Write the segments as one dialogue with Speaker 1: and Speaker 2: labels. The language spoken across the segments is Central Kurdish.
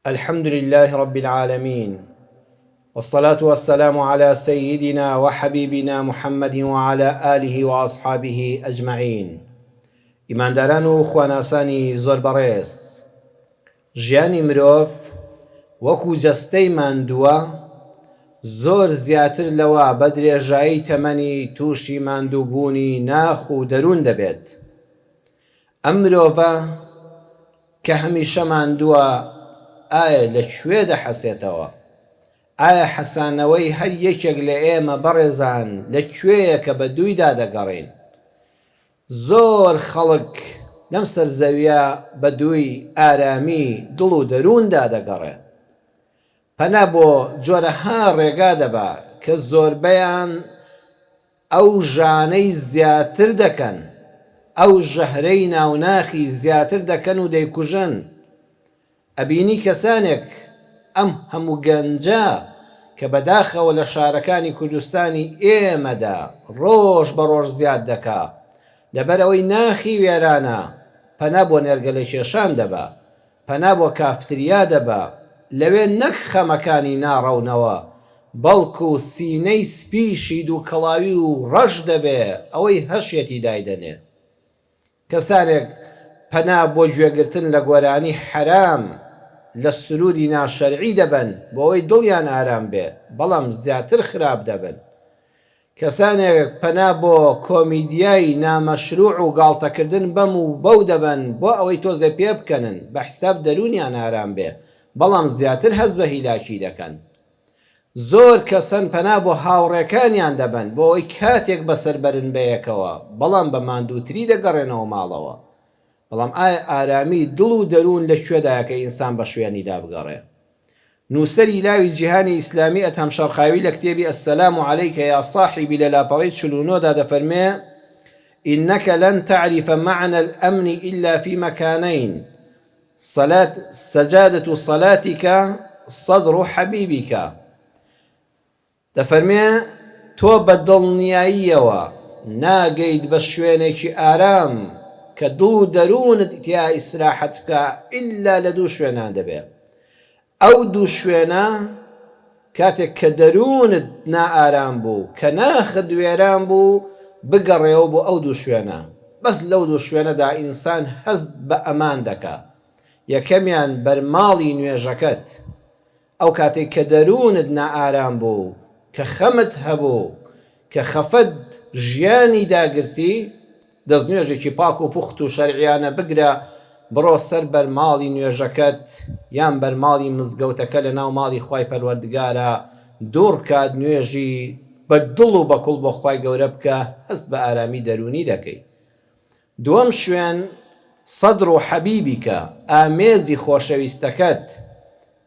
Speaker 1: الحمد لله رب العالمين، والصلاة والسلام على سيدنا وحبيبنا محمد وعلى آله وأصحابه أجمعين. ئیمانداران و خواناسانی زۆر بەڕێز، ژیانی مرۆڤ وەکو جەستەی ماندووە زۆر زیاتر لەوە بە درێژایی تەمەنی تووشی ماندووبوونی ناخ و دەروون دەبێت. ئەم مرۆڤە کە هەمیشە ماندووە ئایا لەکوێ دەحەسێتەوە؟ ئایا حەسانەوەی هەر یەکێک لە ئێمە بەڕێزان لەکوێیە کە بە دوویدا دەگەڕین؟ زۆر خەڵک لەم سەرزەویە بە دووی ئارامی دڵ و دەرووندا دەگەڕێ. پەنا بۆ جۆرەها ڕێگا دەبا کە زۆربەیان ئەو ژانەی زیاتر دەکەن، ئەو ژەهرەی ناوناخی زیاتر دەکەن و دەیکوژن. ئەبینی کەسانێک ئەم هەموو گەنجە کە بەداخەوە لە شارەکانی کوردستانی ئێمەدا ڕۆژ بە ڕۆژ زیاد دەکا لەبەرەوەی ناخی وێرانە، پەنا بۆ نێرگەلە کێشان دەبا، پەنا بۆ کافتریا دەبا، لەوێ نەک خەمەکانی ناڕەونەوە بەڵکو سینەی سپیشی دوو کەڵاوی و ڕەش دەبێ ئەوەی هەشێتی دایدەنێ. کەسانێک پەنا بۆ گوێگرتن لە گۆرانی حەرام لە سرودی ناشەرعی دەبن بۆ ئەوەی دڵیان ئارام بێ، بەڵام زیاتر خراپ دەبن. کەسانێک پەنا بۆ کۆمیدیای نامەشروع و گاڵتەکردن بەم و بەو دەبن بۆ ئەوەی تۆزە پێ بکەنن بە حساب دەرونیان ئارام بێ، بەڵام زیاتر هەز بە هیلاکی دەکەن. زۆر کەسن پەنا بۆ هاوڕێکانیان دەبن بۆ ئەوەی کاتێک بەسەر بەرن بەیەکەوە، بەڵام بە ماندووتری دەگەڕێنەوە ماڵەوە. بەڵام ئایا ئارامی دڵ و دەروون لەکوێدایە کە ئینسان بە شوێنیدا بگەڕێ؟ نووسەری لاوی جیهانی ئیسلامی ئەتەم شەرقاوی لە کتێبی ئەسسەلام عەلەیکە یا صاحبی لە لاپەڕەی 49دا دەفەرمێ: إنك لن تعرف معنى الأمن إلا في مكانين، سجادة صلاتك صدر حبيبك. دەفەرمێ تۆ بە دڵنیاییەوە ناگەیت بە شوێنێکی ئارام کە دڵ و دەروونت تیا ئیسراحەت بکە ئیلا لە دوو شوێنان دەبێ. ئەو دوو شوێنە کاتێک کە دەروونت نائارام بوو، کە ناخت وێران بوو، بگەڕێەوە بۆ ئەو دوو شوێنە. بەس لەو دوو شوێنەدا ئینسان هەست بە ئەمان دەکا. یەکەمیان بەرماڵی نوێژەکەت، ئەو کاتێک کە دەروونت نائارام بوو، کە خەمت هەبوو، کە خەفەت ژیانی داگرتی، دەستنوێژێکی پاک و پوخت و شەرعیانە بگرە بڕۆ سەر بەرماڵی نوێژەکەت یان بەرماڵی مزگەوتەکە لە ناو ماڵی خوای پەروەردگارە دوور کات نوێژی بە دڵ و بەکوڵ بۆ خوای گەورە بکە، هەست بە ئارامی دەرونی دەکەی. دووەم شوێن سەدر و حەبیبیکە، ئامێزی خۆشەویستەکەت،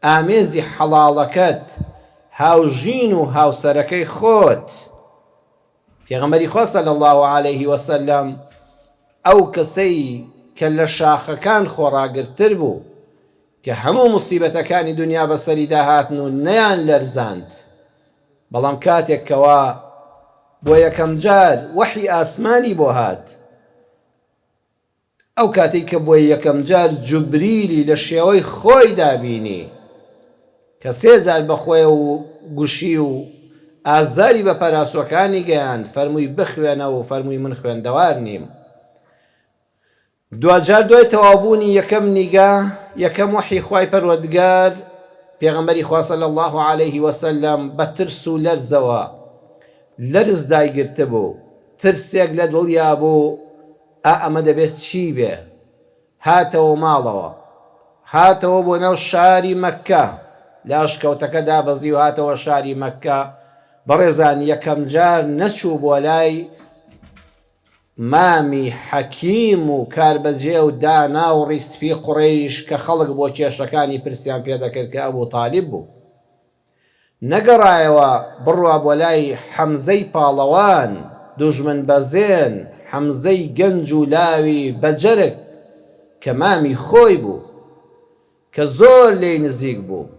Speaker 1: ئامێزی حەڵاڵەکەت، هاوژین و هاوسەرەکەی خۆت. پێغەمبەری خوا صلی الله علیه وسلم ئەو کەسەی کە لە شاخەکان خۆڕاگرتر بوو کە هەموو موسیبەتەکانی دنیا بەسەری داهاتن و نەیان لەرزاند، بەڵام کاتێک کەوا بۆ یەکەم جار وەحی ئاسمانی بۆ هات، ئەو کاتێک کە بۆ یەکەم جار جوبریلی لە شێوەی خۆی دابینی کە سێ جار بەخۆی و گوشی و ئازاری بە پەراسۆکانی گەیاند، فەرمووی بخوێنەوە و فەرمووی من خوێندەوار نیم. دوجار دوای تەوابوونی یەکەم نیگا، یەکەم وحی خوای پەروەردگار، پێغەمبەری خوا صلی الله علیه وسلم بە ترس و لەرزەوە لەرز دایگرتە بوو، ترسێک لە دڵیا بوو ئەمە دەبێت چی بێ. هاتەوە ماڵەوە، هاتەوە بۆ ناو شاری مەککە، لە ئەشکەوتەکە دابەزی و هاتەوە شاری مەککە. بەڕێزان یەکەم جار نەچوو بۆ لای مامی حەکیم و کاربەجێ و دانا و ڕیسپی قوڕەیش کە خەڵک بۆ کێشەکانی پرسیان پێدەکرد کە ئەبوو تاالب بوو. نەگەڕایەوە بڕوا بۆ لای حەمزەی پاڵەوان، دوژمن بەزێن، حەمزەی گەنج و لاوی بەجەرگ کە مامی خۆی بوو، کە زۆر لێی نزیک بوو.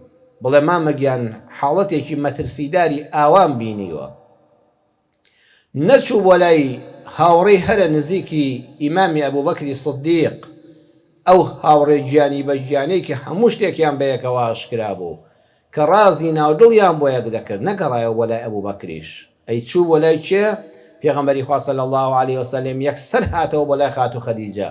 Speaker 1: بڵێ مامەگیان حاڵەتێکی مەترسیداری ئاوام بینیوە. نەچوو بۆ لای هاوڕێی هەرە نزیکی ئیمامی ئەبوو بەکری سدیق، ئەو هاوڕێ گیانی بە گیانەی کە هەموو شتێکیان بەیەکەوە ئاشکرا بوو کە ڕازی ناودڵیان بۆ یەک دەکرد نەگەڕایەوە بۆ لای ئەبوو بەکریش ئەی چوو بۆ لای چێ پێغەمبەری خوا صلی الله علیه وسلم یەکسەر هاتەوە بۆ لای خاتوو خەدیجە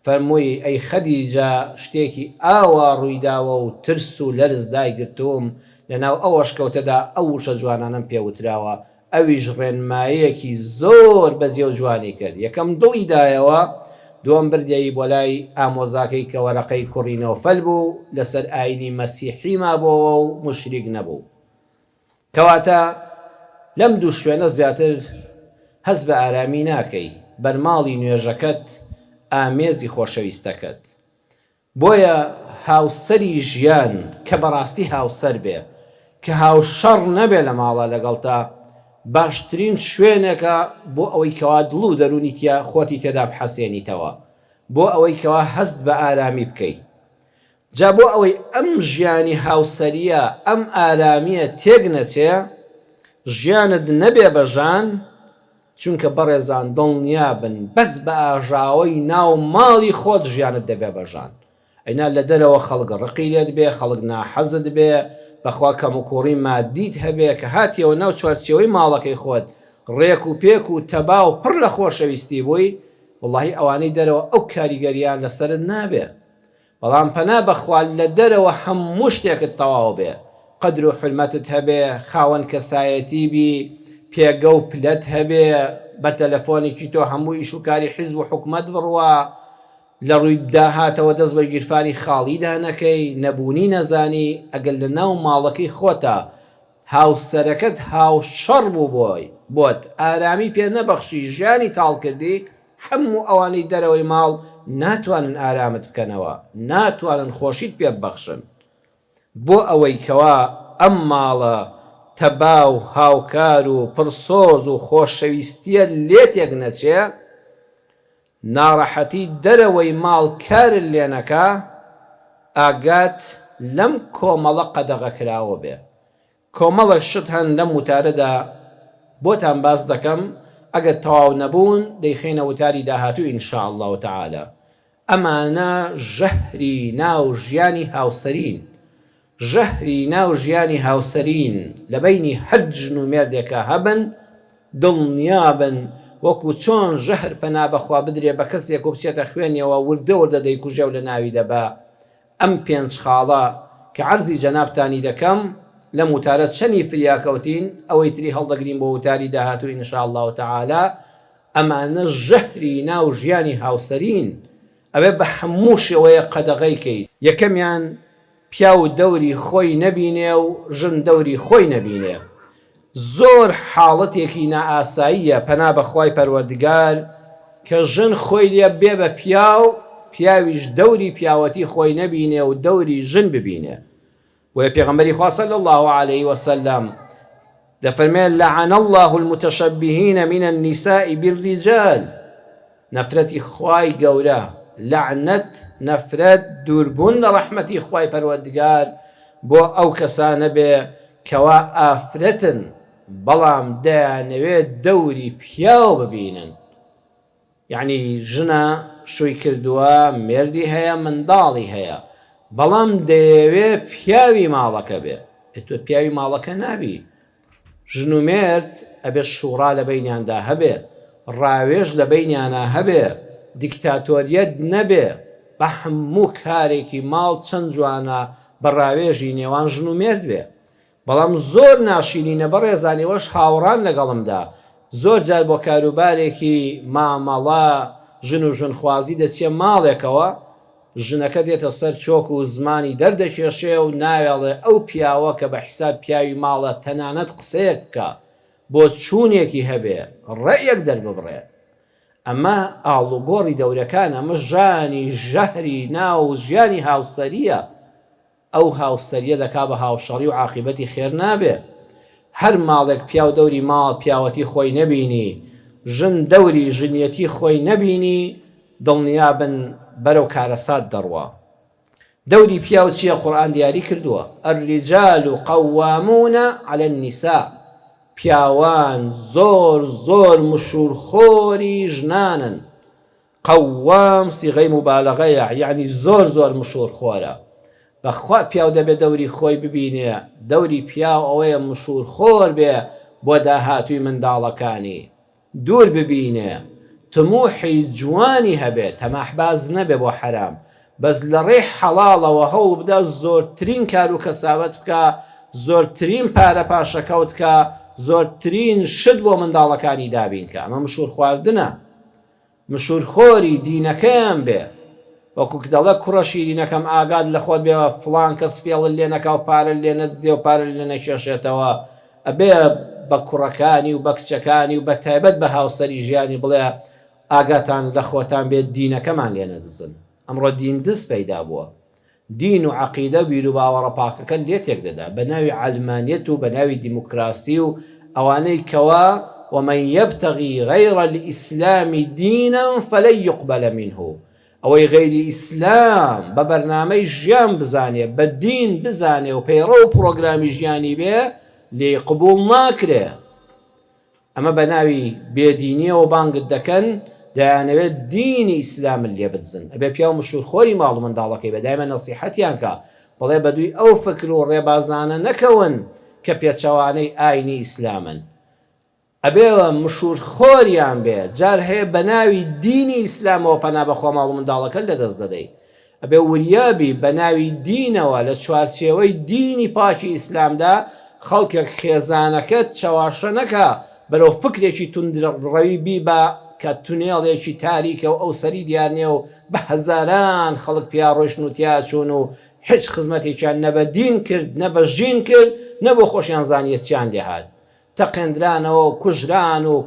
Speaker 1: فەرمووی ئەی خەدیجە شتێکی ئاوا ڕوویداوە و ترس و لەرز دایگرتوم لەناو ئەو ئەشکەوتەدا ئەو وشە جوانانم پێوتراوە ئەویش ڕێنمایەکی زۆر بەزێ و جوانی کرد یەکەم دڵی دایەوە دووەم بردیایی بۆ لای ئامۆزاکەی کە وەرەقەی کوڕی نەوفەل بوو لەسەر ئاینی مەسیحی مابۆوە و مشریک نەبوو کەواتە لەم دوو شوێنە زیاتر هەست بە ئارامی ناکەی بەرماڵی نوێژەکەت ئامێزی خۆشەویستەکەت بۆیە هاوسەری ژیان کە بەڕاستی هاوسەر بێ کە هاوشەڕ نەبێ لە ماڵە لەگەڵتا باشترین شوێنێکە بۆ ئەوەی کەوا دڵ و دەرونی تیا خۆتی تێدا بحەسێنیتەوە بۆ ئەوەی کەوا هەست بە ئارامی بکەیت جا بۆ ئەوەی ئەم ژیانی هاوسەریە ئەم ئارامیە تێک نەچێ ژیانت نەبێ بەژان چونکە بەڕێزان دڵنیا بن بەس بە ئاژاوەی ناو ماڵی خۆت ژیانت دەبێ بەژان ئەینا لە دەرەوە خەڵک ڕقی لێت بێ خەڵک ناحەزت بێ بەخوا کەم و کوڕی مادیت هەبێ کە هاتیەوە ناو چوارچێوەی ماڵەکەی خۆت ڕێک و پێک و تەبا و پڕ لە خۆشەویستی بووی وڵڵاهی ئەوانەی دەرەوە ئەو کاریگەریان لەسەرت نابێ بەڵام پەنا بەخوا لە دەرەوە هەموو شتێکت تەواو بێ قەدر و حرمەتت هەبێ خاوەن کەسایەتی بی پێگە و پلەت هەبێ بە تەلەفۆنێکی تۆ هەموو ئیش و کاری حیزب و حکومەت بڕوە لە ڕووی داهاتەوە دەست بە گیرفانی خاڵیدا نەکەی نەبوونی نەزانی ئەگەر لە ناو ماڵەکەی خۆتە هاوسەرەکەت هاوشەڕ بوو بۆت ئارامی پێ نەبەخشی ژیانی تاڵ کردی هەموو ئەوانەی دەرەوەی ماڵ ناتوانن ئارامت بکەنەوە ناتوانن خۆشیت پێ ببەخشن بۆ ئەوەی کەوا ئەم ماڵە تەبا و هاوکار و پرسۆز و خۆشەویستیە لێتێک نەچێ ناڕەحەتی دەرەوەی ماڵ کارت لێنەکە ئاگات لەم کۆمەڵە قەدەغەکراوە بێ کۆمەڵە شت هەن لەم وتارەدا بۆتان باس دەکەم ئەگەر تەواو نەبوون دەیخینە وتاری داهاتوو ئینشاء الله تعالى ئەمانە ژەهری ناو ژیانی هاوسەرین ژەهری ناو ژیانی هاوسەرین لە بەینی هەر ژن و مێردێکە هەبن دڵنیابن وەکو چۆن ژەهر پەنا بەخوا بدرێ بە کەسێک و بچێتە خوێنیەوە وردە وردە دەیکوژێ و لە ناوی دەبا ئەم پێنج خاڵە کە عەرزی جەنابتانی دەکەم لەم وتارە چەندی فریاکەوتین ئەوەی تری هەڵدەگرین بۆ وتاری داهاتوو ئینشاء الله تعالى ئەمانە ژەهری ناو ژیانی هاوسەرین ئەوێ بە هەموو شێوەیە قەدەغەی کەیت یەکەمیان پیا و دەوری خۆی نەبینێ و ژن دەوری خۆی نەبینێ زۆر حاڵەتێکی نائاساییە پەنا بەخوای پەروەردگار کە ژن خۆی لێ بێ بە پیا و پیاویش دەوری پیاوەتی خۆی نەبینێ و دەوری ژن ببینێ و پێغەمبەری خوا صلی الله عليه وسلم دەفەرمێ لعن الله المتشبهين من النساء بالرجال نفرەتی خوای گەورە لعنەت نەفرەت دووربوون لە ڕەحمەتی خوای پەروەردگار بۆ ئەو کەسانە بێ کەوا ئافرەتن بەڵام دەیانەوێت دەوری پیاو ببینن یعنی ژنە شووی کردووە مێردی هەیە منداڵی هەیە بەڵام دەیەوێ پیاوی ماڵەکە بێ تۆ پیاوی ماڵەکە نابی ژن و مێرد ئەبێ شوڕا لە بەینیاندا هەبێ ڕاوێژ لە بەینیانە هەبێ دیکتاتۆریەت نەبێ بە هەموو کارێکی ماڵ چەند جوانە بە ڕاوێژی نێوان ژن و مێرد بێ بەڵام زۆر ناشینینە بەڕێزانیوەش هاوڕان لەگەڵمدا زۆر جار بۆ کاروبارێکی مامەڵە ژن و ژنخوازی دەچێ ماڵێکەوە ژنەکە دێتە سەر چۆک و زمانی دەردەکێشێ و ناوێڵێ ئەو پیاوە کە بە حیساب پیاوی ماڵە تەنانەت قسەیەک بکە بۆ چوونێکی هەبێ ڕێیەک دەرببڕێ ئەمە ئاڵوگۆڕی دەورەکان ئەمە ژانی ژەهری ناو ژیانی هاوسەریە ئەو هاوسەریە دەکا بە هاوشەڕی و عاقبەتی خێر نابێ هەر ماڵێک پیاو دەوری ماڵ پیاوەتی خۆی نەبینی ژن دەوری ژنیەتی خۆی نەبینی دڵنیابن بەرەو کارەسات دەڕوە دەوری پیاو چییە قورئان دیاری کردووە الرجال قوامون على النساء پیاوان زۆر زۆر مشورخۆری ژنانن قەوام سیغەی مبالەغەیە، یعنی زۆر مشور خۆرە. بەخوا پیاو دەبێت دەوری خۆی ببینێ، دەوری پیاو ئەوەیە مشور خۆر بێ بۆ داهاتووی منداڵەکانی، دوور ببینێ، تموحی جوانی هەبێت، تەماحباز نەبێ بۆ حەرام، بەس لە ڕێی حەڵاڵەوە هەوڵ بدە زۆرترین کار و کەساوت بکە، زۆرترین پارە پاشەکەوت کە، زۆرترین شت بۆ منداڵەکانی دابین کە. ئەمە مشور خواردنە، مشور خۆری دینەکەیان بێ. وەکو دەڵێ کوڕە شیرینەکەم ئاگاد لە خۆت بێەوە فڵان کەس فێڵت لێ نەکا و پارە لێ نەدزێ و پارە لێ نەکێشێتەوە، ئەبێ بە کوڕەکانی و بە کچەکانی و بە تایبەت بە هاوسەری ژیانی بڵێ ئاگاتان لە خۆتان بێت دینەکەمان لێ نەدزن. ئەمڕۆ دین دز پەیدا بووە، دین و عەقیدە بیر و باوەڕە پاکەکە لێ تێک دەدا بە ناوی عەلمانیەت و بە ناوی دیموکراسی و ئەوانەی کەوا ومن يبتغي غير الإسلام دينا فلن يقبل منه. ئەوەی غەیری ئیسلام بە بەرنامەی ژیان بزانێ، بە دین بزانێ و پەیڕە و پرۆگرامی ژیانی بێ لێ قبوڵ ناکرێ. ئەمە بە ناوی بێدینیەوە بانگت دەکەن دەیانەوێت دینی ئیسلامت لێ بدزن. ئەبێ پیا و مشور خۆری ماڵ و منداڵەکەی بە دایمە نەسیحەتیان کە بەڵێ بەدووی ئەو فکر و ڕێبازانە نەکەون کە پێچەوانەی ئاینی ئیسلامن. ئەبێوە مشور خۆریان بێ، جار هەیە بە ناوی دینی ئیسلامەوە پەنا بەخۆ ماڵ و منداڵەکە لەدەست دەدەی. ئەبێ وریابی بە ناوی دینەوە لە چوارچێوەی دینی پاکی ئیسلامدا خەڵکێک خێزانەکەت چاواشە نەکە بەرەو فکرێکی توندڕەوی بی بە کە تونێڵێکی تاریکە و ئەو سەری دیارنێ و بە هەزاران خەڵک پیا ڕۆیشتن و تیا چوون و هیچ خزمەتێکیان نە بە دین کرد، نە بە ژین کرد، نە بۆ خۆشیان زانیەتیان لێهات. تەقێندرانەوە و کوژران و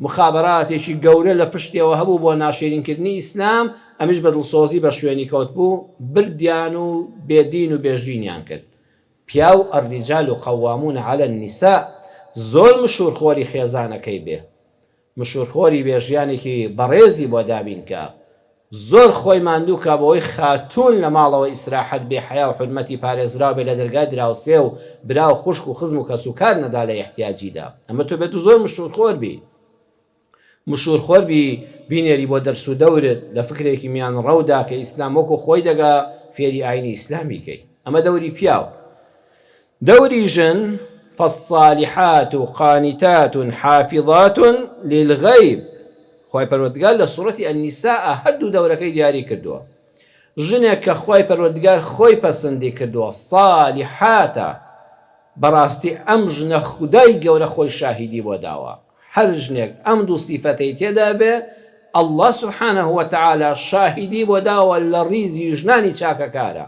Speaker 1: مخابراتێکی گەورە لە پشتیەوە هەبوو بۆ ناشێرینکردنی ئیسلام، ئەمیش بە دڵسۆزی بە شوێنی کەوت بوو، بردیان و بێدین و بێژینیان کرد. پیا و ئەڕیجال و قەوامون عەلە النیسا زۆر مشورخۆری خێزانەکەی بێ، مشورخۆری بێژیانێکی بەڕێزی بۆ دابین کە، زۆر خۆی ماندوو کە بەوەی خاتون لە ماڵەوە ئیسراحەت بێ حیا و حرمەتی پارێزراو بێ لە دەرگای دراوسێ و برا و خوشک و خزم و کەس و کار نەدا لە احتیاجیدا. ئەمە تۆ بێت و زۆر مشورخۆر بی، مشورخۆر بی بینێری بۆ دەرس و دەورت لە فکرێکی میان ڕەودا کە ئیسلام وەکو خۆی دەگا فێری ئاینی ئیسلامی کەی. ئەمە دەوری پیاو. دەوری ژن فالصالحات قانتات حافظات للغيب. خوای پەروەردگار لە سوورەتی ئەنیساء هەردوو دەورەکەی دیاری کردووە. ژنێک کە خوای پەروەردگار خۆی پەسەندی کردووە صالحاتە، بەڕاستی ئەم ژنە خودای گەورە خۆی شاهیدی بۆ داوە. هەر ژنێک ئەم دوو سیفەتەی تێدا بێ الله سبحانه وتعالى شاهیدی بۆ داوە لە ڕیزی ژنانی چاکەکارە.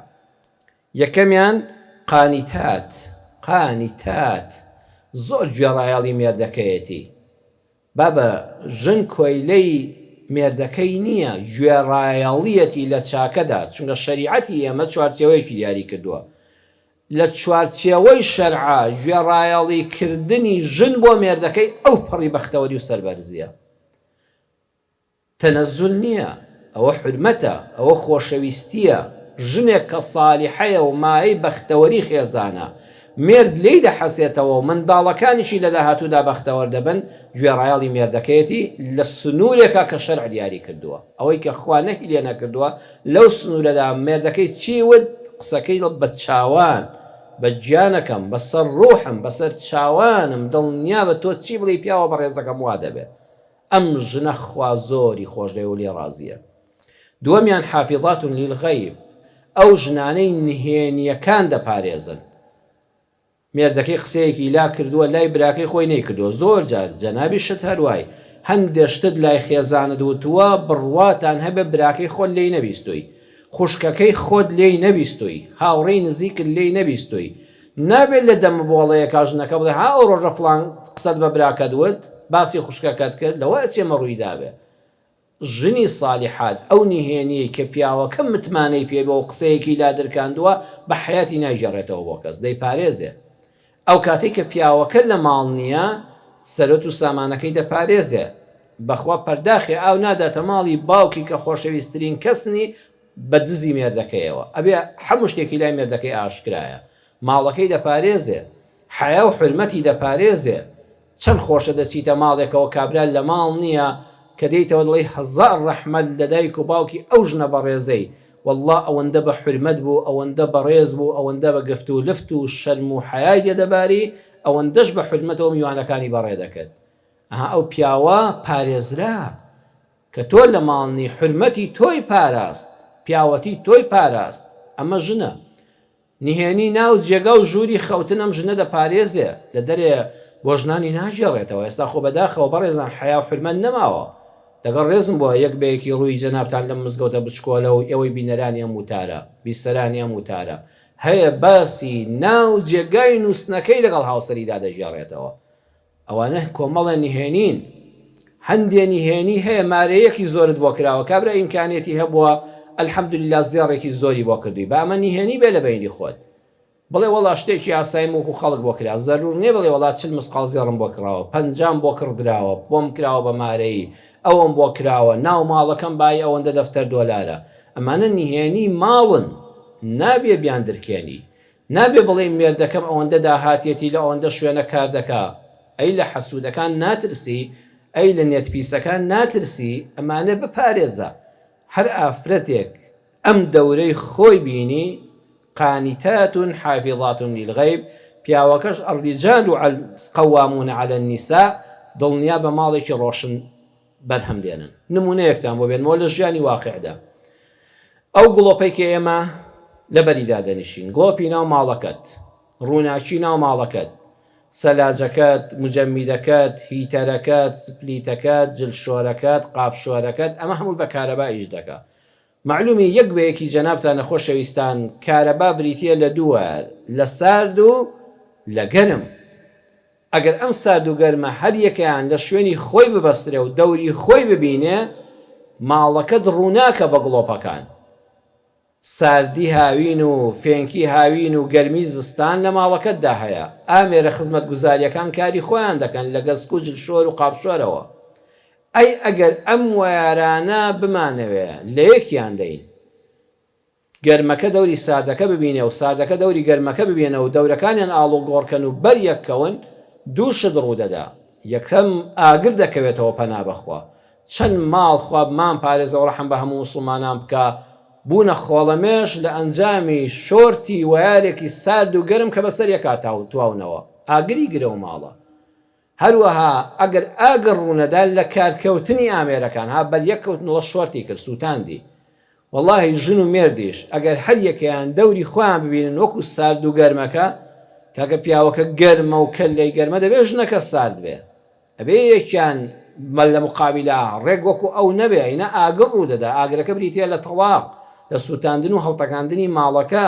Speaker 1: یەکەمیان قانیتات، قانیتات زۆر گوێڕایەڵی مێردەکەیەتی. بابە ژن کۆیلەی مێردەکەی نییە، گوێڕایەڵیەتی لە چاکەدا، چونکە شەریعەتی ئێمە چوارچێوەیەکی دیاری کردووە. لە چوارچێوەی شەرعا گوێڕایەڵی کردنی ژن بۆ مێردەکەی ئەو پەڕی بەختەوەری و سەربەرزیە، تەنەزول نییە، ئەوە حرمەتە، ئەوە خۆشەویستیە. ژنێک کە سالیحەیە و مایەی بەختەوەری خێزانە، مێرد لێی دەحەسێتەوە و منداڵەکانیشی لە داهاتوودا بەختەوەر دەبن، گوێڕایەڵی مێردەکەیەتی لە سنوورێکە کە شەرع دیاری کردووە، ئەوەی کە خوا نەهی لێ نەکردووە. لەو سنوورەدا مێردەکەی چی ود؟ قسەکەی بە چاوان، بە گیانەکەم، بەسەر ڕوحم، بەسەر چاوانم، دڵنیا بە تۆ چی بڵی پیاوە بە ڕێزەکەم وا دەبێت. ئەم ژنە خوا زۆری خۆش دەوێ و لێ ڕازیە. دووەمیان حافظات للغیب، ئەو ژنانەی نهێنیەکان دەپارێزن. مێردەکەی قسەیەکی لا کردووە لای براکەی خۆی نەیکردووە، زۆر جار جەنابی شت هەروای هەندێک شتت لای خێزانت وتووە بڕواتان هەبێ براکەی خۆت لێی نەبیستووی، خوشکەکەی خۆت لێی نەبیستووی، هاوڕێی نزیکت لێی نەبیستووی. نابێت لە دەمەبۆڵەیە کاژنەکە بڵێ ها ئەو ڕۆژە فڵان قسەت بە براکەت وت، باسی خوشکەکەت کرد، لەوە چێمە ڕووی دابێ. ژنی صالحات ئەو نهێنیەی کە پیاوەکە متمانەی پێ بە و قسەیەکی لا دەرکاندووە بە حیاتی نایژەڕێتەوە بۆ کەس، دەیپارێزێ. ئەو کاتێک کە پیاوەکە لە ماڵ نییە سەرەت و سامانەکەی دەپارێزێ، بەخوا پەرداخی ئاو ناداتە ماڵی باوکی کە خۆشەویستترین کەسنی بە دزی مێردەکەیەوە، ئەبێ هەموو شتێکی لای مێردەکەی ئاشکرایە، ماڵەکەی دەپارێزێ، حیا و حرمەتی دەپارێزێ. چەند خۆشە دەچیتە ماڵێکەوە کابرا لە ماڵ نییە، کە دەیتەوە دڵی هەزار ڕەحمەت لە دایک و باوکی ئەو ژنە بەڕێزەی والله ئەوەندە بە حرمەت بوو، ئەوەندە بەڕێز بوو، ئەوەندە بە گەفت و لفت و شەرم و حەیای لێدەباری، ئەوەندەش بە حرمەتەوە میوانەکانی بەڕێ دەکرد. ئەو پیاوە پارێزرا کە تۆ لە ماڵنی حرمەتی تۆی پاراست، پیاوەتی تۆی پاراست. ئەمە ژنە نهێنی ناو جێگا و ژووری خەوتن ئەم ژنە دەپارێزێ لە دەرێ بۆ ژنانی ناژێڕێتەوە. ئێستا خۆ بەداخەوە بەڕێزان حیا و حرمەت نەماوە. لەگەڵ ڕێزم بووە یەک بەیەکی ڕووی جەنابتان لەم مزگەوتە بچکۆلە و ئێوەی بینەرانی ئەم وتارە بیسەرانی ئەم وتارە هەیە باسی ناو جێگای نووسنەکەی لەگەڵ هاوسەریدا دەژێڕێتەوە. ئەوانە کۆمەڵە نهێنین، هەندێ نهێنی هەیە مارەیەکی زۆرت بۆ کراوە، کابرا ئیمکانێتی هەبووە ئەلحەمدوللا زێڕێکی زۆری بۆ کردووی، بە ئەمە نهێنی بێ لە بینی خۆت بڵێ وەڵا شتێکی ئاسایی وەکو خەڵک بۆ کرا، زەرور نییە بڵێ وەڵا 40 مسقال زێڕم بۆ کراوە، 50 بۆ کڕدراوە، بۆم کراوە بە مارەیی، ئەوم بۆ کراوە، ناو ماڵەکەم بای ئەوەندە دەفتەر دۆلارە. ئەمانە نهێنی ماڵن، نابێ بیان درکێنی، نابێ بڵێ مێردەکەم ئەوەندە داهاتێتی لە ئەوەندە شوێنە کار دەکا. ئەی لە حەسوودەکان ناترسی، ئەی لە نێتپیسەکان ناترسی، ئەمانە بپارێزە. هەر ئافرەتێک ئەم دەورەی خۆی بینی قانتات حافظات للغیب، پیاوەکەش الرجال قوامون على النساء، دڵنیا بە ماڵێکی ڕۆشن بەرهەم دێنن. نمونەیەکتان بۆ بێنمەوە لە ژیانی واقعدا. ئەو گڵۆپەی کە ئێمە لەبەریدا دەنیشین، گڵۆپی ناو ماڵەکەت، ڕووناچی ناو ماڵەکەت، سەلاجەکەت، مجەمیدەکەت، هیتەرەکەت، سپلیتەکەت، جلشۆرەکەت، قاپشۆرەکەت، ئەمە هەمووی بە کارەبا ئیش دەکات. معلومی یەک بەیەکی جەنابتان نەخۆشەویستان کارەبا بریتە لە دووە، لە سارد و لە گەرم. ئەگەر ئەم سارد و گەرمە هەر یەکیان لە شوێنی خۆی ببەسترێ و دەوری خۆی ببینێ، ماڵەکەت ڕووناکە بە گڵۆپەکان. ساردی هاوین و فێنکی هاوین و گەرمی زستان لە ماڵەکەتدا هەیە. ئامێرە خزمەت گوزاریەکان کاری خۆیان دەکەن لە گەسک و جلشۆر و قاپشۆرەوە. ئەی ئەگەر ئەم وەیارانە بمانەوێ لە یەکیان دەین، گەرمەکە دەوری ساردەکە ببینێ و ساردەکە دەوری گەرمەکە ببینە و دەورەکانیان ئاڵۆ گۆڕکەن و بەر یەککەون، دوو شت ڕوودەدا. یەکەم ئاگر دەکەوێتەوە پەنا بەخوا. چەند ماڵ خوابمان پارێزە و ڕەحم بە هەموو موسڵمانان بکە، بوونە خۆڵەمێش لە ئەنجامی شۆرتی وەیارێکی سارد و گەرم کە بەسەر یەکا تواونەوە، ئاگری گرەوە ماڵە. هەروەها ئەگەر ئاگەر ڕوونەدا لە کارکەوتنی ئامێرەکان ها بەر یەککەوتنەوە شۆرتی کرد سووتاندی. واللهی ژن و مێردیش ئەگەر هەر یەکیان دەوری خۆیان ببینن وەکو سارد و گەرمەکە، کاکە پیاوەکە گەرمە و کەلەی گەرمە دەبێ ژنەکە سارد بێ، ئەبێ یەکیان لە مقابلا ڕێک وەکو ئەو نەبێ، ئینە ئاگر ڕوودەدا. ئاگرەکە بریتە لە تەواق، لە سووتاندن و هەڵتەکاندنی ماڵەکە،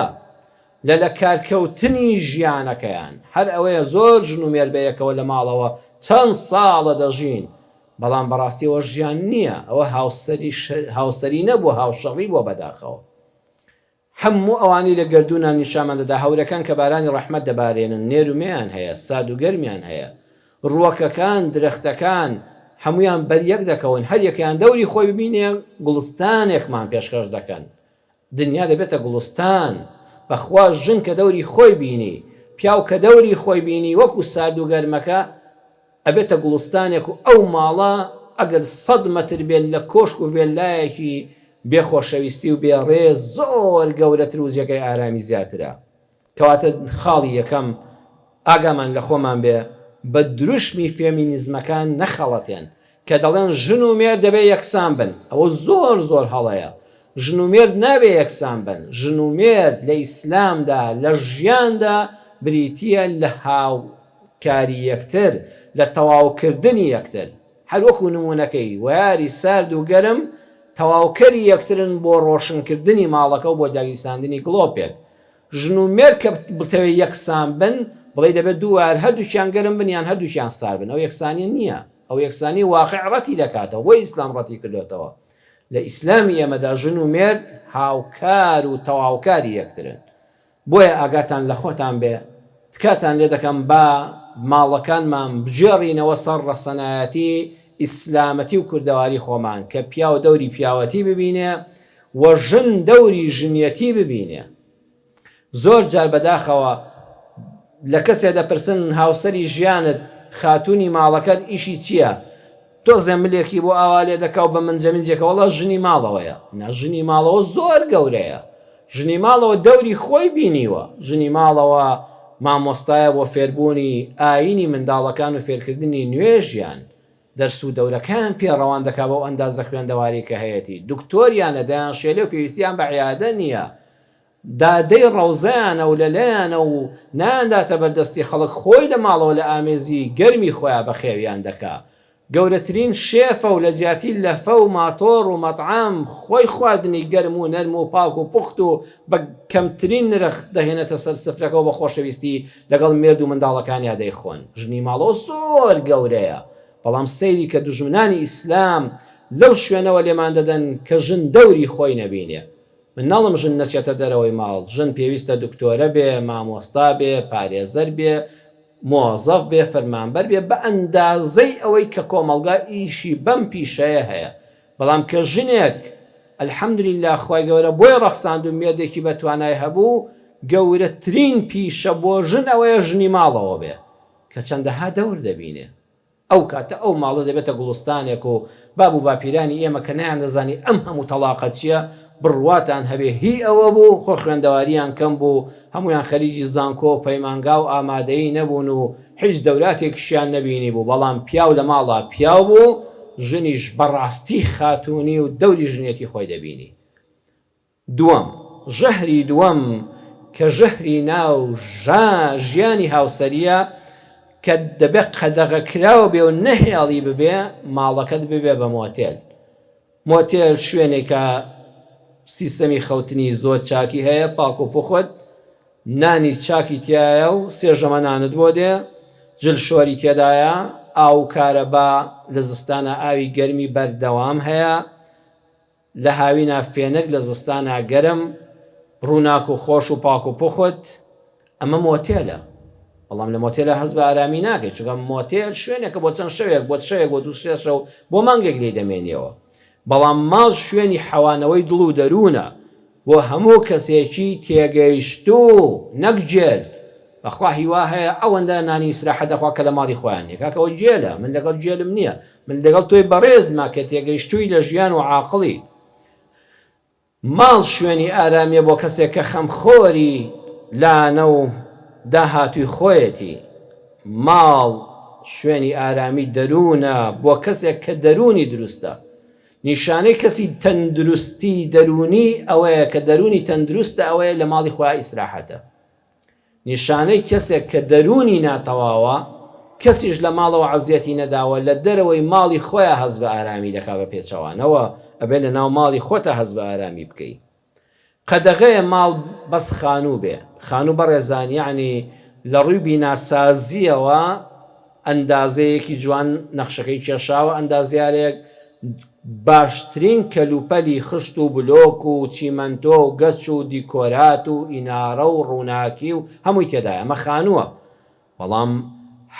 Speaker 1: لە کارکەوتنی ژیانەکەیان. هەر ئەوەیە زۆر ژن و مێر بەیەکەوە لە ماڵەوە چەند ساڵە دەژین، بەڵام بەڕاستیەوە ژیان نییە، ئەوە هاوسەری نەبووە، هاوشەڕی بۆ بەداخەوە. هەموو ئەوانی لە گردوونان نیشامان دەدا هەورەکان کە بارانی ڕەحمەت دەبارێنن، نێرومێیان هەیە، ساد و گەرمیان هەیە، ڕووەکەکان، درەختەکان هەمویان بەریەک دەکەون، هەر یەکیان دەوری خۆی ببینێ گوڵستانێکمان پێشکەش دەکەن. دنیا دەبێتە گوڵستان. بەخوا ژن کە دەوری خۆی بینی، پیاو کە دەوری خۆی بینی وەکو سارد و گەرمەکە، ئەبێتە گوڵستانێک و ئەو ماڵە ئەگەر 100 مەتر بێت لە کۆشک و وێلایەکی بێخۆشەویستی و بێڕێز، زۆر گەورەتر و جێگەی ئارامی زیاترە. کەواتە خاڵی یەکەم ئاگامان لە خۆمان بێ بە دروشمی فێمینیزمەکان نەخەڵەتێن کە دەڵێن ژن و مێرد دەبێ یەکسان بن. ئەوە زۆر زۆر هەڵەیە. ژن و مێرد نابێ یەکسان بن. ژن و مێرد لە ئیسلامدا لە ژیاندا بریتیە لە هاوکاری یەکتر، لە تەواوکردنی یەکتر. هەر وەکو نمونونەکەی وەیاری سارد و گەرم تەواوکەری یەکترن بۆ ڕۆشنکردنی ماڵەکە و بۆ داگیرساندنی گڵۆپێک. ژن و مێرد کە بتەوێت یەکسان بن، بڵێ دەبێت دووار هەردووچیان گەرم بنیان هەردووچیان سار بن. ئەو یەکسانی نییە، ئەو یەکسانی واقع ڕەتی دەکاتەوە، بۆی ئیسلام ڕەتی کردوێتەوە. لە ئیسلامی ئێمەدا ژن و مێرد هاوکار و تەواوکاری یەکترن. بۆیە ئاگاتان لە خۆتان بێ، تکاتان لێ دەکەم با ماڵەکانمان بجێڕینەوە سەر ڕەسەنایەتی ئیسلامەتی و کوردەواری خۆمان، کە پیا و دەوری پیاوەتی ببینێ و ژن دەوری ژنیەتی ببینێ. زۆر جار بەداخەوە لە کەسێ دەپرسن هاوسەری ژیانت، خاتوونی ماڵەکەت ئیشی چییە؟ تۆزێ ملێکی بۆ ئاوا لێ دەکا و بە منجەمینجێکە وەڵا ژنی ماڵەوەیە نا ژنی ماڵەوە زۆر گەورەیە ژنی ماڵەوە دەوری خۆی بینیوە ژنی ماڵەوە مامۆستایە بۆ فێربوونی ئاینی منداڵەکان و فێرکردنی نوێژیان دەرس و دەورەکان پێڕەوان دەکا بەو ئەندازە خوێندەواری کە هەیەی دکتۆریانە دەیان شێلێ و پێویستیان بە عیادە نییە دادەی ڕەوزەیانە و لەلایەنە و نانداتە بەردەستی خەڵک خۆی لە ماڵەوە لە ئامێزی گەرمی خۆیان بە خێویان دەکا گەورەترین شێفە و لە جیاتی لەفە و ماتۆڕ و مەطعام خۆی خواردنی گەرم و نەرم و پاک و پوخت و بە کەمترین نرخ دەهێنێتە سەر سفرەکەەوە بە خۆشەویستی لەگەڵ مێرد و منداڵەکانیا دەیخۆن ژنی ماڵەوە زۆر گەورەیە بەڵام سەیری کە دوژمنانی ئیسلام لەو شوێنەوە لێمان دەدەن کە ژن دەوری خۆی نەبینێ من ناڵم ژن نەچێتە دەرەوەی ماڵ ژن پێویستە دکتۆرە بێ مامۆستا بێ پارێزەر بێ مۆزەف بێ فەرمانبەر بێ بە ئەندازەی ئەوەی کە کۆمەڵگا ئیشی بەم پیشەیە هەیە بەڵام کە ژنێک ئەلحەمدوللیلا خوای گەورە بۆی ڕەخساند و مێردێکی بەتوانای هەبوو گەورەترین پیشە بۆ ژن ئەوەیە ژنی ماڵەوە بێ کە چەندەها دەور دەبینێ ئەو کاتە ئەو ماڵە دەبێتە گوڵستانێک و باب و باپیرانی ئێمە کە نەیان دەزانی ئەم هەموو تەلاقەت چییە بڕواتان هەبێ هی ئەوە بوو خۆ خوێندەواریان کەم بوو هەمویان خەریجی زانکۆ و پەیمانگا و ئامادەیی نەبوون و هیچ دەوراتێکیشیان نەبینی بوو بەڵام پیاو لە ماڵا پیاو بوو ژنیش بەڕاستی خاتونی و دەوری ژنێتی خۆی دەبینی دووەم ژەهری دووەم کە ژەهری ناو ژیانی هاوسەریە کە دەبێت قەدەغەکراوە بێ و نەهێڵی ببێ ماڵەکەت ببێ بە مۆتێل مۆتێل شوێنێکە سیستەمی خەوتنی زۆر چاکی هەیە پاک و پوخت نانی چاکی تایە و سێژەمە نانت بۆ دێ جل شۆری تێدایە ئاو کارەبا لە زستانە ئاوی گەرمی بەردەوام هەیە لە هاوینە فێنک لە زستانە گەرم ڕووناک و خۆش و پاک و پوخت ئەمە مۆتێلە بەڵام لە مۆتێلە هەست بە ئارامی ناکەیت چونکە مۆتێل شوێنێکە بۆ چەند شەوێک بۆ شەوێک بۆ دوو شەو بۆ مانگێک لێ دەمێنیەوە بەڵام ماڵ شوێنی حەوانەوەی دڵ و دەروونە بۆ هەموو کەسێکی تێگەیشتوو نەک جێل بەخوا هیوا هەیە ئەوەندە نانی ئیسراحەت دەخوا کە لە ماڵی خۆیان نیە کاکەوە جێلە من لەگەڵ جێلم نییە من لەگەڵ تۆی بەڕێزما کە تێگەیشتووی لە ژیان و عاقڵی ماڵ شوێنی ئارامیە بۆ کەسێک کە خەمخۆری لانە و داهاتووی خۆیەتی ماڵ شوێنی ئارامی دەروونە بۆ کەسێک کە دەرونی دروستە نیشانەی کەسی تەندروستی دەرونی ئەوەیە کە دەرونی تەندروستە ئەوەیە لە ماڵی خۆی ئیسراحەتە نیشانەی کەسێک کە دەرونی ناتەواوە کەسیش لە ماڵەوە عەزیەتی نەداوە لە دەرەوەی ماڵی خۆیان هەست بە ئارامی دەکا بە پێچەوانەوە ئەبێ لە ناو ماڵی خۆتە هەست بە ئارامی بکەیت قەدەغەیە ماڵ بەس خانوو بێ خانوو بەڕێزان یعنی لە ڕووی بیناسازیەوە ئەندازەیەکی جوان نەخشەکەی کێشاوە ئەندازیارێک باشترین کەلوپەلی خشت و بلۆک و چیمەنتۆ و گەچ و دیکۆرات و ئینارە و ڕووناکی و هەمووی تێدایە ئەمە خانووە بەڵام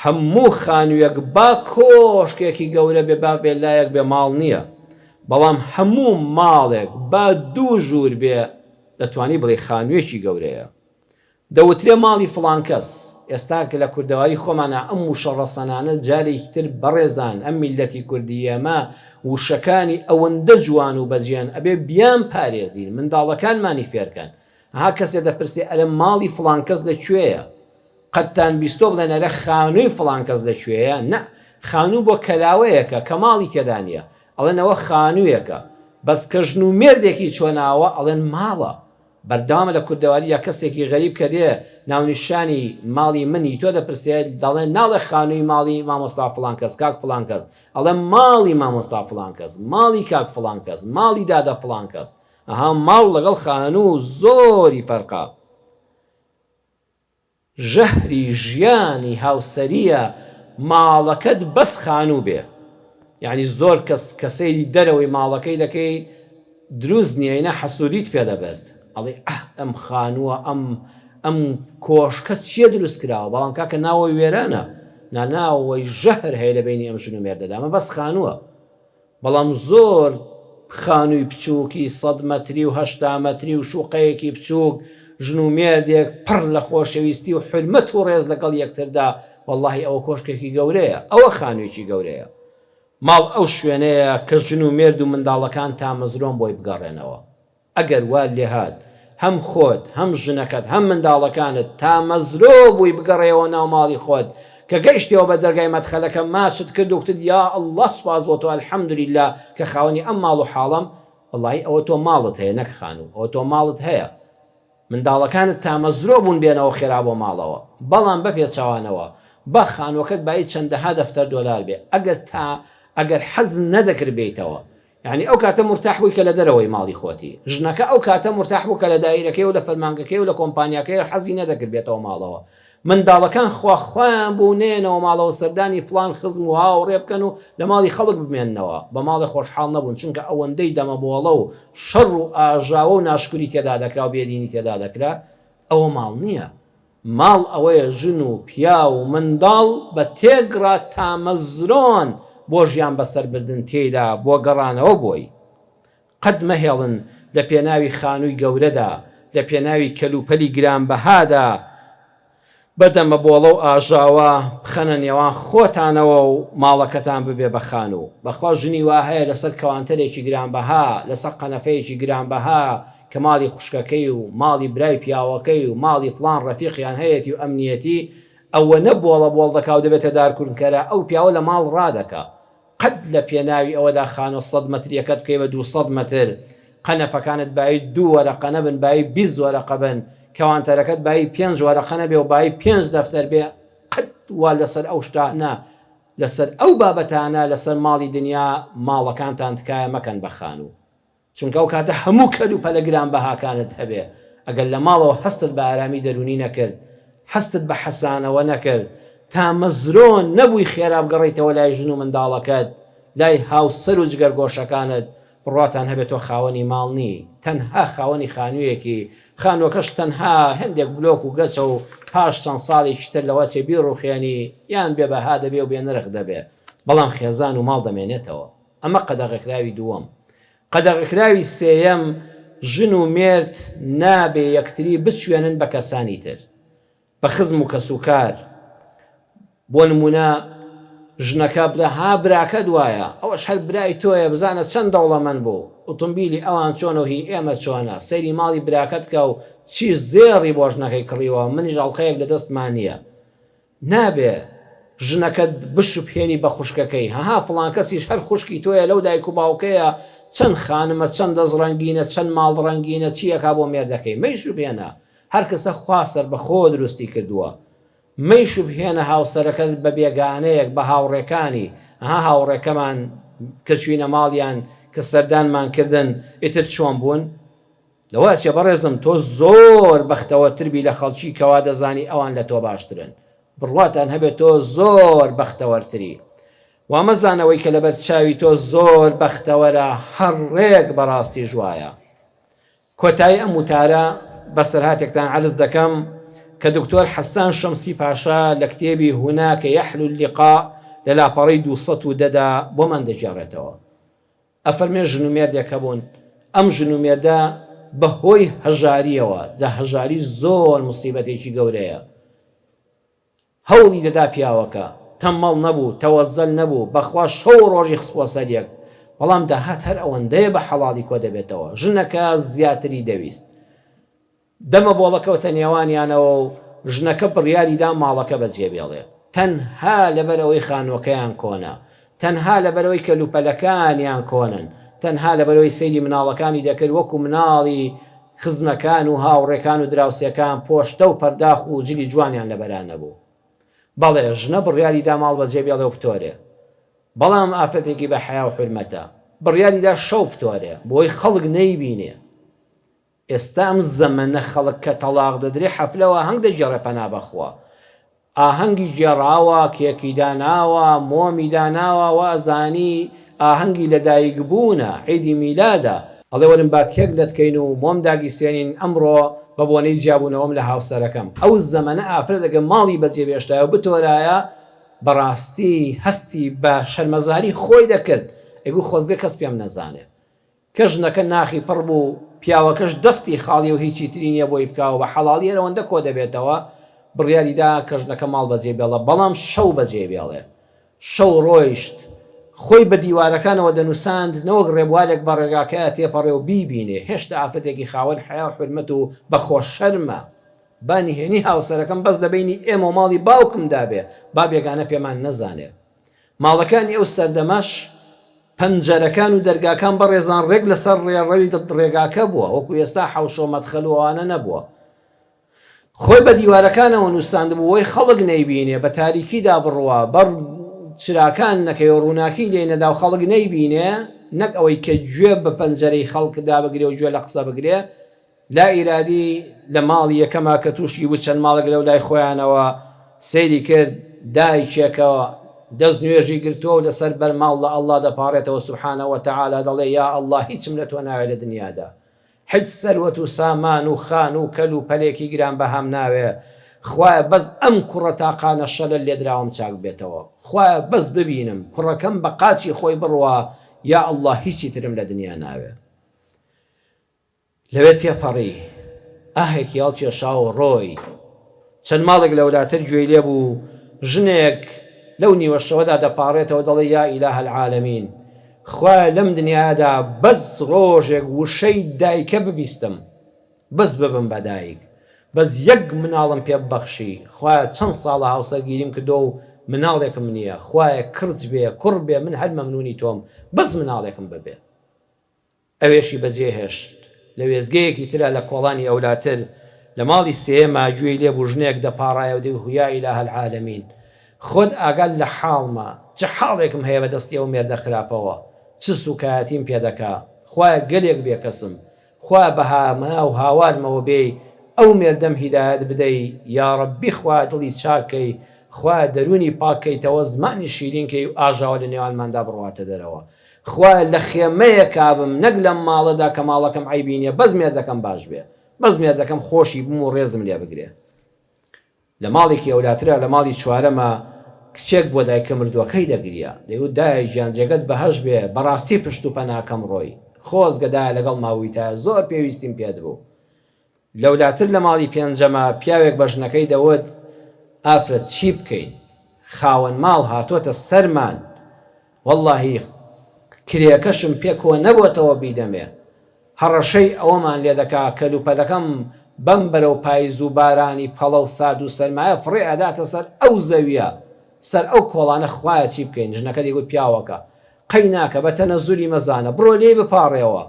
Speaker 1: هەموو خانوویەک با کۆشکێکی گەورە بێ با بێلایەک بێ ماڵ نییە بەڵام هەموو ماڵێک با دوو ژوور بێ دەتوانی بڵێ خانوویەکی گەورەیە دەوترێ ماڵی فڵان کەس ئێستا کە لە کوردەواری خۆمانە ئەم وشەڕەسەنانە جارێکی تر بەڕێزان ئەم میلەتی کوردیەمە وشەکانی ئەوەندە جوان و بەجیان ئەبێ بیان پارێزین منداڵەکانمانی فێرکەن ها کەسێ دەپرسێ ئەرە ماڵی فڵان کەس لەکوێیە قەتتان بیستۆ بڵێن ئەرە خانووی فڵان کەس لەکوێیە نە خانوو بۆ کەلاوەیەکە کە ماڵی تێدا نییە ئەڵێنەوە خانوویەکە بەس کە ژن و مێردێکی چۆناوە ئەڵێن ماڵە بەردەوامە لە کوردەواری یا کەسێکی غەریب کە دێ ناونیشانی ماڵی منی تۆ دەپرسێت دەڵێن ناڵێ خانووی ماڵی مامۆستا فڵان کەس کاک فڵان کەس ئەڵێ ماڵی مامۆستا فڵان کەس ماڵی کاک فڵان کەس ماڵی دادا فڵان کەس ئەها ماڵ لەگەڵ خانوو زۆری فەرقا ژەهری ژیانی هاوسەریە ماڵەکەت بەس خانوو بێ یعنی زۆر کەس کە سەیری دەرەوەی ماڵەکەی دەکەی دروست نییە ئینە حەسوودیت پێ دەبێت ئەڵێ ئەم خانووە ئەم کۆشکە چییە دروست کراوە بەڵام کاکە ناوەی وێرانە ناوەی ژەهر هەیە لە بینی ئەم ژن و مێردەدا ئەمە بەس خانووە بەڵام زۆر خانووی بچووکی 100 مەتری و 80 مەتری و شوقەیەکی بچووک ژن و مێردێک پڕ لە خۆشەویستی و حرمەت و ڕێز لەگەڵ یەکتردا وەڵڵاهی ئەوە کۆشکێکی گەورەیە ئەوە خانوویەکی گەورەیە ماڵ ئەو شوێنەیە کە ژن و مێرد و منداڵەکان تا مەزرۆن بۆی بگەڕێنەوە. ئەگەر وا لێ هات هەم خۆت هەم ژنەکەت هەم منداڵەکانت تا مەزرۆ بووی بگەڕێەوە ناو ماڵی خۆت کە گەیشتەوە بە دەرگای مەدخەلەکە ماچت کرد و وتت یا ئەڵڵا سوپاس بۆ تۆ ئەلحەمدولیلا کە خاوەنی ئەم ماڵ و حاڵەم، وەڵڵاهی ئەوە تۆ ماڵت هەیە نەک خانوو، ئەوە تۆ ماڵت هەیە، منداڵەکانت تا مەزرۆ بوون بێنەوە خێرا بۆ ماڵەوە، بەڵام بە پێچاوانەوە بە خانووەکەت باید چەندەها دەفتەر دۆلار بێ ئەگەر حەز نەدەکرد بێیتەوە، یعنی ئەو کاتە مرتاح بووی کە لە دەرەوەی ماڵی خۆتی، ژنەکە ئەو کاتە مرتاح بوو کە لە دایرەکەی و لە فەرمانگەکەی و لە کۆمپانیاکەی حەزی نەدەکرد بێتەوە ماڵەوە. منداڵەکان خواخوایان بوو نێنەوە ماڵەوە سەردانی فلان خزم و هاوڕێ بکەن و لە ماڵی خەڵک بمێننەوە، بە ماڵی خۆشحاڵ نەبوون، چونکە ئەوەندەی دەمەبۆڵە و شەڕ و ئاژاوە و ناشکری تێدا دەکرا و بێدینی تێدا دەکرا، ئەوە ماڵ نییە. ماڵ ئەوەیە ژن و پیا و منداڵ بە تێگرا تا مەزرۆن بۆ ژیان بەسەربردن تێیدا بۆ گەڕانەوە بۆی. قەت مەهێڵن لە پێناوی خانووی گەورەدا، لە پێناوی کەلوپەلی گرانبەهادا بەدەمە بۆڵە و ئاژاوە بخەنە نێوان خۆتانەوە و ماڵەکەتان ببێ بە خانوو. بەخوا ژنی وا هەیە لەسەر کەوانتەرێکی گرانبەها، لەسەر قەنەفەیەکی گرانبەها کە ماڵی خوشکەکەی و ماڵی برای پیاوەکەی و ماڵی فلان ڕەفیقیان هەیەی و ئەمنیەتی، ئەوە نەبووڵە بۆڵ دەکا و دەبێتە دارکردکەرە، ئەو پیاوە لە ماڵ ڕادەکا. قەت لە پێناوی ئەوەدا خانۆ 100 مەتریەکەت بکەی بە 200 مەتر، قەنەفەکانت بای 2 وەرەقە نەبن، بای 20 وەرەقە بن، کەوانتەرەکەت بای 5 وەرەقە نەبێ و بای 5 دەفتەر بێ. قەت وا لەسەر ئەو شتانە، لەسەر ئەو بابەتانە، لەسەر ماڵی دنیا ماڵەکانتان تکایە مەکەن بە خانوو، چونکە ئەو کاتە هەموو کەلوپەلە گرانبەهاکانت هەبێ. ئەگەر لە ماڵەوە هەستت بە ئارامی دەرونی نەکرد، هەستت بە حەسانەوە نەکرد، تا مەزرۆن نەبووی خێرا بگەڕیتەوە لای ژن و منداڵەکەت، لای هاوسەر و جگەرگۆشەکانت، بڕاتان هەبێت تۆ خاوەنی ماڵ نی، تەنها خاوەنی خانوویەکی، خانووەکەش تەنها هەندێک بلۆک و گەچە و پاش چەند ساڵێکی تر لەوە چێ بیڕوخێنی یان بێبەها دەبێ و بێنرخ دەبێ، بەڵام خێزان و ماڵ دەمێنێتەوە. ئەمە قەدەغەکراوی دووەم. قەدەغەکراوی سێیەم، ژن و مێرد نابێ یەکتری بچوێنن بە کەسانی تر، بە خزم و کەسوکار. بۆ نمونە ژنەکە بڵێ ها براکە دوایە، ئەوەش هەر برای تۆیە، بزانە چەند دەوڵەمەند بوو، ئۆتۆمبیلی ئەوان چۆن و هی ئێمە چۆنە، سەیری ماڵی براکەت کە و چی زێڕی بۆ ژنەکەی کڕیوە، منیش ئەڵقەیەک لە دەستمان نییە. نابێ ژنەکەت بشوبهێنی بە خوشکەکەی، هەها فڵان کەسیش هەر خوشکی تۆیە لەو دایک و باوکەیە، چەند خانمە، چەند دەست ڕەنگینە، چەند ماڵ ڕەنگینە، چیەکا بۆ مێردەکەی، مەیشوبهێنە. هەر کەسە خوا سەر بە خۆ دروستی کردووە، مەیشوبهێنە هاوسەرەکەت بە بێگانەیەک بە هاوڕێکانی، ئەها هاوڕێکەمان کە چوینە ماڵیان کە سەردانمان کردن ئیتر چۆن بوون. لەوە چێ بەڕێزم تۆ زۆر بەختەوەرتربی لە خەڵکی کەوا دەزانی ئەوان لە تۆ باشترن، بڕواتان هەبێت تۆ زۆر بەختەوەرتری. وامەزانەوەی کە لەبەر چاوی تۆ زۆر بەختەوەرە، هەر ڕێک بەڕاستی ژوایە. کۆتایی ئەم وتارە بەسەرهاتێکتان عەرز دەکەم کە دکتۆر حەسان شەمسی پاشا لە کتێبی هوناکە یەحلو اللقاء لە لاپەڕەی 210دا بۆمان دەجێڕێتەوە. ئەفەرمێ ژن و مێردێکە بوون، ئەم ژن و مێردە بەهۆی هەژاریەوە، جا هەژاری زۆر موسیبەتێکی گەورەیە، هەوڵی دەدا پیاوەکە، تەمەڵ نەبوو، تەوەزەل نەبوو، بەخوا شەو ڕۆژی خسپۆ سەریەک، بەڵام داهات هەر ئەوەندەیە بە حەڵاڵی کۆ دەبێتەوە. ژنەکە زیاتری دەویست، دەمە بۆڵەکەوتە نێوانیانەوە و ژنەکە بڕیاریدا ماڵەکە بەجێبێڵێ، تەنها لەبەرەوەی خانووەکەیان کۆنا، تەنها لەبەرەوەی کەلوپەلەکانیان کۆنن، تەنها لەبەرەوەی سەیری مناڵەکانی دەکرد وەکو مناڵی خزمەکان و هاوڕێکان و دراوسەکان، پۆشتە و پەرداخ و جلی جوانیان لەبەران نەبوو. بەڵێ ژنە بڕیاریدا ماڵ بەجێبێڵێ و بتۆرێ، بەڵام ئافرەتێکی بە حیا و حورمەتە، بڕیاریدا شەو بتۆرێ بۆی خەڵک نەیبینێ. ئێستا ئەم زەمەنە خەڵک کە تەلاق دەدرێ حەفلەوە هەنگ دەجێڕێ پەنا بەخوا، ئاهەنگی جێڕاوە، کێکی داناوە، مۆمی داناوە، وازانی ئاهەنگی لەدایک بوونە، عیدی میلادە، ئەڵێ وەرن با کێک دەتکەین و مۆم داگیسێنین ئەمڕۆ بە بۆنەی جیابوونەوەم لە هاوسەرەکەم. ئەو زەمەنە ئافرەت دەگە ماڵی بەجێبێشتایە و بتۆرایە، بەڕاستی هەستی بە شەرمەزاری خۆی دەکرد، ئەگو خۆزگە کەس پێم نەزانێ. کە ژنەکە ناخی پڕ بوو، پیاوەکەش دەستی خاڵی و هیچی تری نییە بۆی بکاوە، بە حەڵاڵی ئەوەندە کۆ دەبێتەوە، بڕیاریدا کە ژنەکە ماڵ بەجێبێڵە، بەڵام شەو بەجێبێڵێ. شەو ڕۆیشت، خۆی بە دیوارەکانەوە دەنووساند نەوەک ڕێبوارێک بە ڕێگاکەیە تێپەڕێ و بیبینێ هێشتا ئافرەتێکی خاوەن حیا و حورمەت و بەخۆش شەرمە بانیهێنی هاوسەرەکەم بەس لەبینی ئێمە و ماڵی باوکمدا بێ با بێگانە پێمان نەزانێ ماڵەکانی ئەو سەردەمەش پەنجەرەکان و دەرگاکان بە ڕێزان ڕێک لەسەر ڕێڕەوی ڕێگاکە بووە وەکو ئێستا حەوشۆ مەدخەلوانە نەبووە خۆی بە دیوارەکانەوە نووساندبوو وەی خەڵک نەیبینێ بە تاریکیدا بڕوە بەڕ چراکان نەکەی و ڕووناکی لێ نەدا و خەڵک نەیبینێ نەک ئەوەی کە گوێ بە پەنجەرەی خەڵکدا بگرێ و گوێ لە قسە بگرێ لا ئیرادی لە ماڵی یەکەما کە تووشی و چەند ماڵێک لەو لای خۆیانەوە سەیری کرد دایکێکەوە دەست نوێژی گرتووە و لەسەر بەرماڵ لە ئەڵڵا دەپارێتەوە سوبحانەهو وتەعالا دەڵێ یا ئەڵڵا هیچم لە تۆ ناوێ لە دنیادا هیچ سەروەت و سامان و خان و کەل و پەلێکی گران بەهام ناوێ خوایە بەس ئەم کوڕە تاقانە شەلە لێدراوم چاک بێتەوە خوایە بەس ببینم کوڕەکەم بە قاچی خۆی بڕوە یا ئەڵڵا هیچی ترم لە دنیا ناوێ لەوێ تێپەڕی ئاهێکی هەڵکێشا و ڕۆی چەند ماڵێک لەولاتر گوێی لێ بوو ژنێک لەو نیوە شەوەدا دەپاڕێتەوە دەڵێ یا ئیلاهە العالەمین خوایە لەم دنیادا بەس ڕۆژێک وشەی دایکە ببیستم بەس ببم بە دایک بەس یەک مناڵم پێ ببەخشی خوایە چەند ساڵە هاوسەرگیریم کردو و مناڵێکم نییە خوایە کرد بێ کوڕ بێ من هەر مەمنونی تۆم بەس مناڵێکم ببێ ئەوێشی بەجێهێشت لە وێزگەیەکی ترە لە کۆڵانی ئەولاتر لە ماڵی سێمە گوێی لێ بوو ژنێک دەپاڕایە و دەی یا ئیلاهە العالەمین خۆت ئاگال لە حاڵمە چ حاڵێکم هەیە بەدەستی ئەو مێردە خراپەوە چ سوکایەتیم پێدەکا خوایە گەلێک بێکەسم خوایە بەهامە و هاوارمەوە بێ ئەو مێردەم هیدایەت بدەی یا ڕەبی خوا دڵی چاکەی خوایە دەرونی پاکەیتەوە زمانی شیرینکەی و ئاژاوە لە نێوانماندا بڕواتە دەرەوە خوایە لە خێمەیە کابم نەک لەم ماڵەدا کە ماڵەکەم عیبینیە بەس مێردەکەم باش بێ بەس مێردەکەم خۆشی بم و ڕێزم لێ بگرێ لە ماڵێکی ئەولاترە لە ماڵی چوارەمە کچێک بۆ دایکە مردووەکەی دەگریا دەیوت دای گیان جێگەت بەهەش بێ بەڕاستی پشت و پەناکەم ڕۆی خۆزگەدایە لەگەڵ ماوەیتە زۆر پێویستیم پێت بوو لەولاتر لە ماڵی پێنجەمە پیاوێک بە ژنەکەی دەوت ئافرەت چی بکەین خاوەن ماڵ هاتوۆتە سەرمان وەڵڵاهی کرێکەشم پێکەوە نەبووەتەوە بیدەمێ هەڕەشەی ئەوەمان لێ دەکا کەلوپەلەکەم بەم بەرەو پاییز و بارانی پەڵە و سارد و سەرمایە فڕێ ئەداتە سەر ئەو زەویە سەر ئەو کۆڵانە خوایە چی بکەین ژنەکە دەیگوت پیاوەکە قەی ناکە بە تەنەزولی مەزانە بڕۆ لێ بپاڕێەوە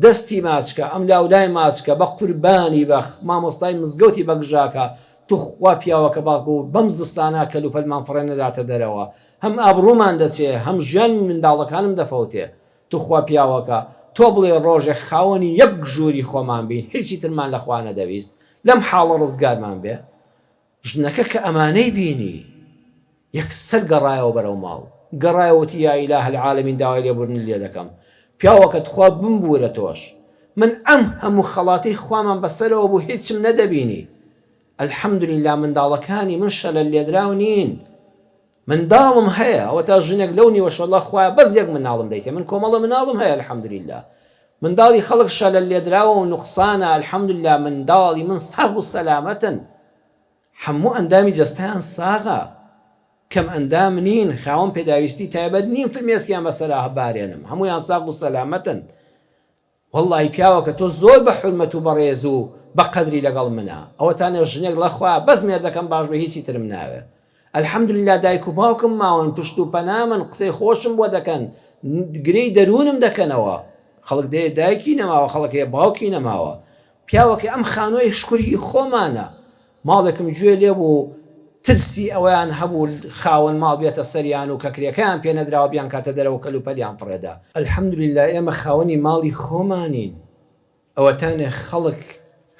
Speaker 1: دەستی ماچکە ئەم لاولای ماچکە بە قوربانی بە مامۆستای مزگەوتی بەگژاکە تو خوا پیاوەکە باڵکو و بەم زستانە کەلوپەلمان فڕێ نەداتە دەرەوە هەم ئابڕوومان دەچێ هەم ژیان منداڵەکانم دەفەوتێ تو خوا پیاوەکە تۆ بڵێ ڕۆژێک خاوەنی یەک ژووری خۆمان بین هیچی ترمان لە خوا نەدەویست لەم حاڵە ڕزگارمان بێ ژنەکە کە ئەمانەی بینی یەکسەر گەڕایەوە بەرەو ماڵ گەڕایەوەتی یا ئیلاهە العالەمین داوای لێبوردن لێ دەکەم پیاوەکە تخوا بمبورە تۆش من ئەم هەموو خەڵاتی خوامان بەسەرەوە بوو هیچم نەدەبینی ئەلحەمدولیلا منداڵەکانی من شەلە لێدراو نین منداڵم هەیە ئەوە تا ژنێک لەو نیوەشەڵڵا خوایە بەس یەک مناڵم دەیتێ من کۆمەڵە مناڵم هەیە ئەلحەمدولیلا منداڵی خەڵک شەلە لێدراوە و نوقسانە ئەلحەمدولیلا منداڵی من ساغ و سەلامەتن هەموو ئەندامی جەستەیان ساغە کەم ئەندام نین خاوەن پێداویستی تایبەت نیم فرمێسکیان بەسەرا هەبارێنم هەمویان ساغ و سەلامەتن وەڵڵاهی پیاوەکە تۆ زۆر بە حورمەت و بەڕێز و بە قەدری لەگەڵ منە ئەوەتانێ ژنێک لەخوا بەس مێردەکەم باش بە هیچی ترم ناوێ ئەلحەمدولیلا دایک و باوکم ماون پشت و پەنا من قسەی خۆشم بۆ دەکەن گرەی دەروونم دەکەنەوە خەڵک دێ دایکی نەماوە خەڵک هەیە باوکی نەماوە پیاوەکە ئەم خانووی شکوری خۆمانە ماڵێکم گوێ لێ بوو ترسی ئەویان هەبوو خاوەن ماڵ بێتە سەریان و کە کرێکەیان پێ نەدراوە بیان کاتە دەرەوە کەلوپەلیان فڕێدا ئەلحەمدولیلا ئێمە خاوەنی ماڵی خۆمانین ئەوەتانێ خەڵک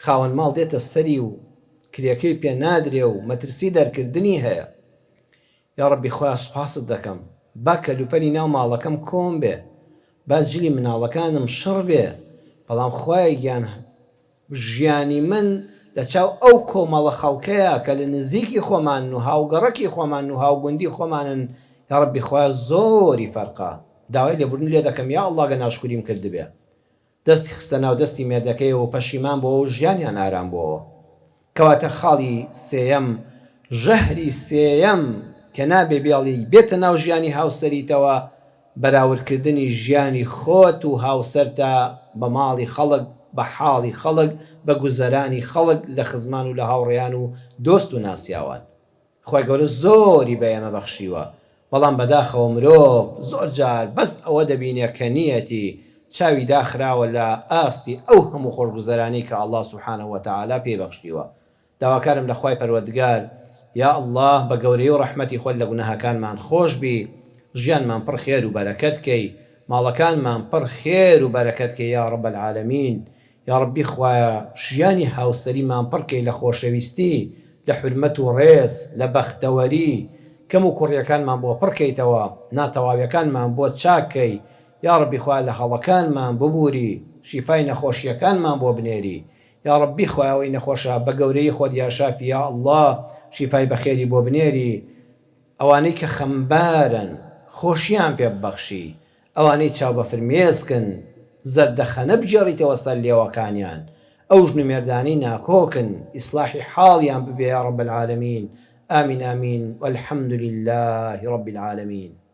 Speaker 1: خاوەن ماڵ دێتە سەری و کرێکەی پێ نادرێ و مەترسی دەرکردنی هەیە یا ڕەبی خۆیان سوپاست دەکەم با کەلوپەلی ناو ماڵەکەم کۆم بێ با جلی مناڵەکانم شڕ بێ بەڵام خوای گیان ژیانی من لە چاو ئەو کۆمەڵە خەڵکەیە کە لە نزیکی خۆمان و هاوگەڕەکی خۆمان و هاوگوندی خۆمانن یا ڕەبی خوای زۆری فەرقا داوای لێبوردن لێ دەکەم یا ئەڵڵا گە ناشکوریم کردبێ دەستی خستە ناو دەستی مێردەکەی و پەشیمان بۆ و ژیانیان ئارام بۆەوە کەواتە خاڵی سێیەم ژەهری سێیەم کە نابێ بێڵی بێتە ناو ژیانی هاوسەریتەوە بەراوردکردنی ژیانی خۆت و هاوسەرتە بە ماڵی خەڵک، بە حاڵی خەڵک، بە گوزەرانی خەڵک لە خزمان و لە هاوڕێیان و دۆست و ناسیاوان. خۆی گەورە زۆری بە ئێمە بەخشیوە، بەڵام بەداخەوە مرۆڤ زۆر جار بەس ئەوە دەبینێ کە نیەتی چاوی داخراوە لە ئاستی ئەو هەموو خۆشگوزەرانی کە ئەڵڵا سوبحانەهو وەتەعالا پێبەخشیوە. داواکارم لە خوای پەروەردگار، یا ئەڵڵاه بە گەورەی و ڕەحمەتی خۆت لە گوناهەکانمان خۆش بی، ژیانمان پڕ خێر و بەرەکەت کەی، ماڵەکانمان پڕ خێر و بەرەکەت کەی یا ڕەب العالەمین. یا ڕەبی خوایە ژیانی هاوسەریمان پڕ کەی لە خۆشەویستی، لە حورمەت و ڕێز، لە بەختەوەری، کەم و کوڕیەکانمان بۆ پڕکەیتەوە، ناتەواویەکانمان بۆ چاکەی. یا ڕەبی خوایە لە هەڵەکانمان ببووری، شیفای نەخۆشیەکانمان بۆ بنێری. یا ڕەبی خوایە ئەوەی نەخۆشە بە گەورەی خۆت یا شافی یا ئەڵڵا شیفای بەخێری بۆ بنێری. ئەوانەی کە خەمبارن خۆشیان پێ ببەخشی، ئەوانەی چاو بە فرمێسکن زەردەخەنە بجێڕیتەوە سەر لێوەکانیان، ئەو ژن و مێردانەی ناکۆکن ئیسلاحی حاڵیان ببێ یا ڕەب العالەمین. آمین آمین والحمد لله رب العالمين.